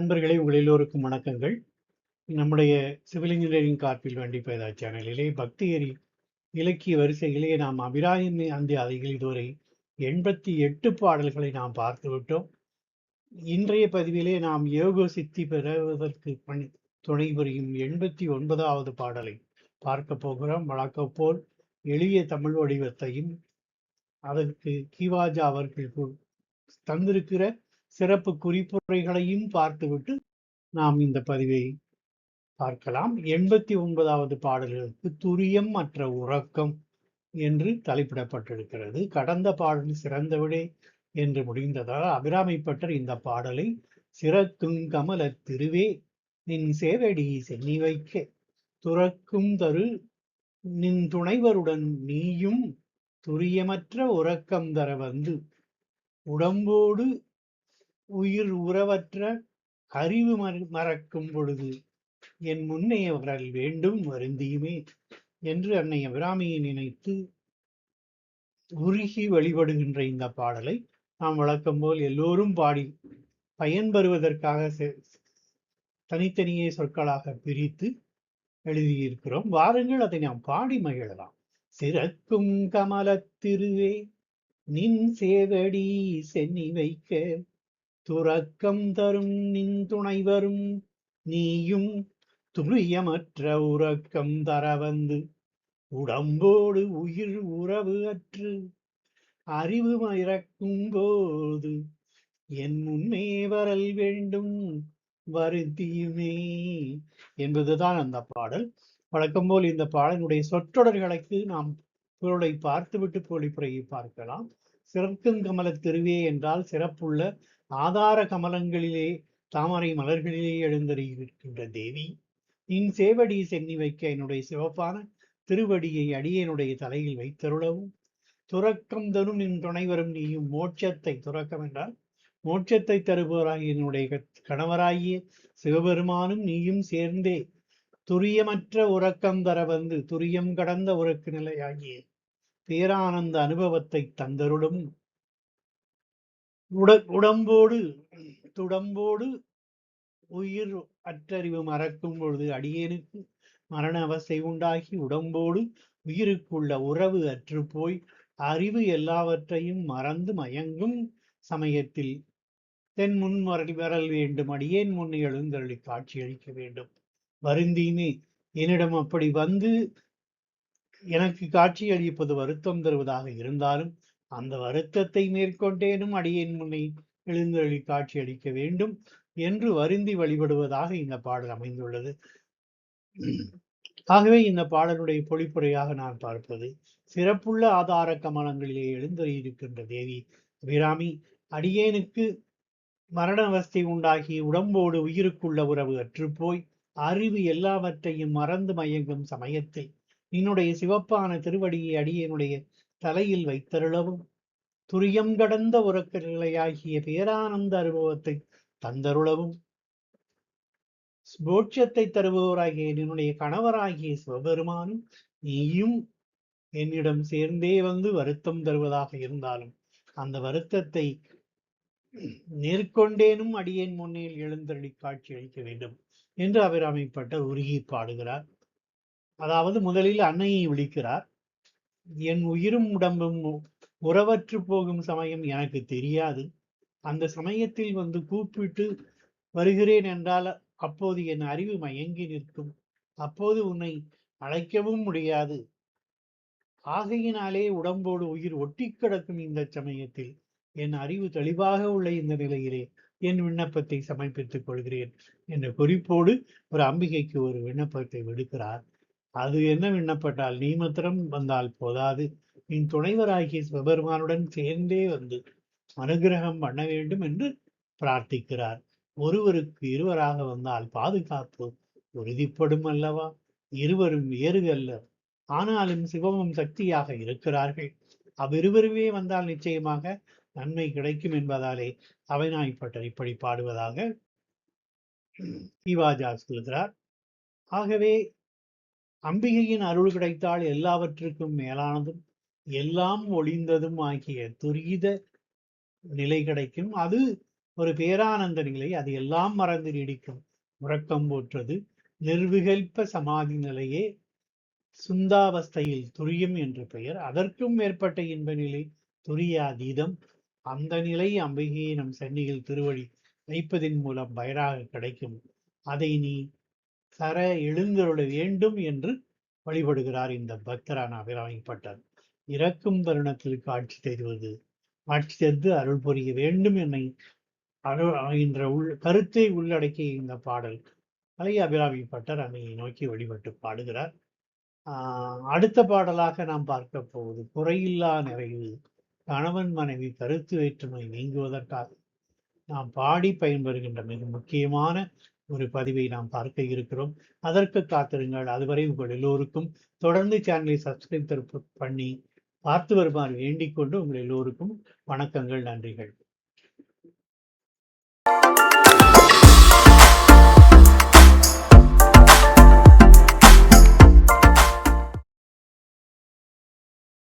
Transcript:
நண்பர்களே, உங்கள் எல்லோருக்கும் வணக்கங்கள். நம்முடைய சிவில் இன்ஜினியரிங் கார்ப்பில் வண்டி பேதா சேனலிலே பக்தி எரி இலக்கிய வரிசையிலே நாம் அபிராமி அந்தாதிகள் இதுவரை 88 பாடல்களை நாம் பார்த்து விட்டோம். இன்றைய பதிவிலே நாம் யோக சித்தி பெறுவதற்கு துணை புரியும் 89வது பாடலை பார்க்க போகிறோம். வழக்கம் போல் எளிய தமிழ் வடிவத்தையும் அதற்கு கீவாஜா அவர்கள் தந்திருக்கிற சிறப்பு குறிப்புரைகளையும் பார்த்துவிட்டு நாம் இந்த பதிவை பார்க்கலாம். 89வது பாடல்களுக்கு துரியம் மற்ற உறக்கம் என்று தலைப்பிடப்பட்டிருக்கிறது. கடந்த பாடல் சிறந்த விடை என்று முடிந்ததால் அபிராமிப்பட்டர் இந்த பாடலை சிறக்கும் கமல திருவே நின் சேவடி சென்னி வைக்க துறக்கும் தரு நின் துணைவருடன் நீயும் துரியமற்ற உறக்கம் தர வந்து உடம்போடு உயிர் உறவற்ற அறிவு மறக்கும் பொழுது என் முன்னே வரல் வேண்டும் வருந்தியுமே என்று அன்னை அபிராமியை நினைத்து உருகி வழிபடுகின்ற இந்த பாடலை நாம் வழக்கம் போல் எல்லோரும் பாடி பயன்பெறுவதற்காக தனித்தனியே சொற்களாக பிரித்து எழுதியிருக்கிறோம். வாருங்கள், அதை நாம் பாடி மகிழலாம். சிறக்கும் கமலத்திருவே நின் சேவடி சென்னி வைக்க துறக்கம் தரும் நின் துணை வரும் நீயும் துரியமற்ற உறக்கம் தர வந்து உடம்போடு உயிர் உறவு அற்று அறிவு இறக்கும் போது என் முன்னே வரல் வேண்டும் வருத்தியுமே என்பதுதான் அந்த பாடல். வழக்கம் போல் இந்த பாடலுடைய சொற்றொடர்களுக்கு நாம் பொருளை பார்த்துவிட்டு பொழிப்புரையை பார்க்கலாம். சிறக்கும் கமல திருவே என்றால் சிறப்புள்ள ஆதார கமலங்களிலே தாமரை மலர்களிலே எழுந்தருகின்ற தேவி. நின் சேவடி சென்னி வைக்க என்னுடைய சிவப்பான திருவடியை அடியனுடைய தலையில் வைத்தருளவும் துறக்கம் தரும் நின் துணைவரும் நீயும் மோட்சத்தை, துறக்கம் என்றால் மோட்சத்தை தருபவராகிய என்னுடைய கணவராகிய சிவபெருமானும் நீயும் சேர்ந்தே துரியமற்ற உறக்கம் தர வந்து துரியம் கடந்த உறக்கு நிலையாகிய பேரானந்த அனுபவத்தை தந்தருளும் உடம்போடு துடம்போடு உயிர் அற்றறிவு மறக்கும் பொழுது அடியேனுக்கு மரண அவஸ்தை உண்டாகி உடம்போடு உயிருக்குள்ள உறவு அற்று போய் அறிவு எல்லாவற்றையும் மறந்து மயங்கும் சமயத்தில் தென் முன் வரல் வேண்டும், அடியேன் முன்னே எழுந்தருளி காட்சி அளிக்க வேண்டும் வருந்தியுமே. என்னிடம் அப்படி வந்து எனக்கு காட்சி அளிப்பது வருத்தம் தருவதாக இருந்தாலும் அந்த வருத்தத்தை மேற்கொண்டேனும் அடியேன் முன்னே எழுந்தருளி காட்சி அளிக்க வேண்டும் என்று வருந்தி வழிபடுவதாக இந்த பாடல் அமைந்துள்ளது. ஆகவே இந்த பாடலுடைய பொழிப்புரையாக நான் பார்ப்பது, சிறப்புள்ள ஆதார கமலங்களிலே எழுந்தருளியிருக்கின்ற தேவி அபிராமி அடியேனுக்கு மரண அவஸ்தை உண்டாகி உடம்போடு உயிருக்குள்ள உறவு அற்றுப்போய் அறிவு எல்லாவற்றையும் மறந்து மயங்கும் சமயத்தில் என்னுடைய சிவப்பான திருவடியை அடியனுடைய தலையில் வைத்தருளவும் துரியம் கடந்த உறக்க நிலையாகிய பேரானந்த அனுபவத்தை தந்தருளவும் மோட்சத்தை தருபவராகிய என்னுடைய கணவராகிய சிவபெருமானும் நீயும் என்னிடம் சேர்ந்தே வந்து வருத்தம் தருவதாக இருந்தாலும் அந்த வருத்தத்தை நேர்கொண்டேனும் அடியேன் முன்னேல் எழுந்தருளி காட்சி அளிக்க வேண்டும் என்று அபிராமிப்பட்டர் உருகி பாடுகிறார். அதாவது முதலில் அன்னையை விழிக்கிறார். என் உயிரும் உடம்பும் உறவற்று போகும் சமயம் எனக்கு தெரியாது. அந்த சமயத்தில் வந்து கூப்பிட்டு வருகிறேன் என்றால் அப்போது என் அறிவு மயங்கி நிற்கும். அப்போது உன்னை அழைக்கவும் முடியாது. ஆகையினாலே உடம்போடு உயிர் ஒட்டி கிடக்கும் இந்த சமயத்தில் என் அறிவு தெளிவாக உள்ள இந்த நிலையிலே என் விண்ணப்பத்தை சமர்ப்பித்துக் கொள்கிறேன் என்ற குறிப்போடு ஒரு அம்பிகைக்கு ஒரு விண்ணப்பத்தை விடுக்கிறார். அது என்ன விண்ணப்பட்டால், நீ மாத்திரம் வந்தால் போதாது, என் துணைவராகிய சிவபெருமானுடன் சேர்ந்தே வந்து அனுகிரகம் பண்ண வேண்டும் என்று பிரார்த்திக்கிறார். ஒருவருக்கு இருவராக வந்தால் பாதுகாப்பு உறுதிப்படும் அல்லவா? இருவரும் வேறுகல்ல, ஆனாலும் சிவமும் சக்தியாக இருக்கிறார்கள். அவ்விருவருமே வந்தால் நிச்சயமாக நன்மை கிடைக்கும் என்பதாலே அவைநாய்ப்பட்டர் இப்படி பாடுவதாக கீவாஜா சொல்கிறார். ஆகவே அம்பிகையின் அருள் கிடைத்தால் எல்லாவற்றுக்கும் மேலானதும் எல்லாம் ஒளிந்ததும் ஆகிய துரித நிலை கிடைக்கும். அது ஒரு பேரானந்த நிலை, அது எல்லாம் மறந்து நீடிக்கும் உறக்கம் போற்றது. நிர்விகல்ப சமாதி நிலையே சுந்தாவஸ்தையில் துரியம் என்று பெயர். அதற்கும் மேற்பட்ட இன்ப நிலை துரிய அதீதம். அந்த நிலை அம்பிகையை நம் சென்னையில் திருவடி வைப்பதின் மூலம் பயராக கிடைக்கும். அதை நீ தர எழுந்தருள வேண்டும் என்று வழிபடுகிறார் இந்த பக்தரான அபிராமிப்பட்டர். இறக்கும் தருணத்தில் காட்சி தந்து அருள் புரிய வேண்டும் என்னை என்ற கருத்தை உள்ளடக்கிய இந்த பாடல் அழகிய அபிராமிப்பட்டர் அன்னையை நோக்கி வழிபட்டு பாடுகிறார். அடுத்த பாடலாக நாம் பார்க்க போவது குறையில்லா நிறைவு. கணவன் மனைவி கருத்து வேற்றுமை நீங்குவதற்காக நாம் பாடி பயன்பெறுகின்ற மிக முக்கியமான ஒரு பதிவை நாம் பார்க்க இருக்கிறோம். அதற்கு காத்திருங்கள். அதுவரை உங்கள் எல்லோருக்கும் தொடர்ந்து சேனலை சப்ஸ்கிரைப் பண்ணி பார்த்து வருமாறு வேண்டிக் கொண்டு உங்கள் எல்லோருக்கும் வணக்கங்கள், நன்றிகள்.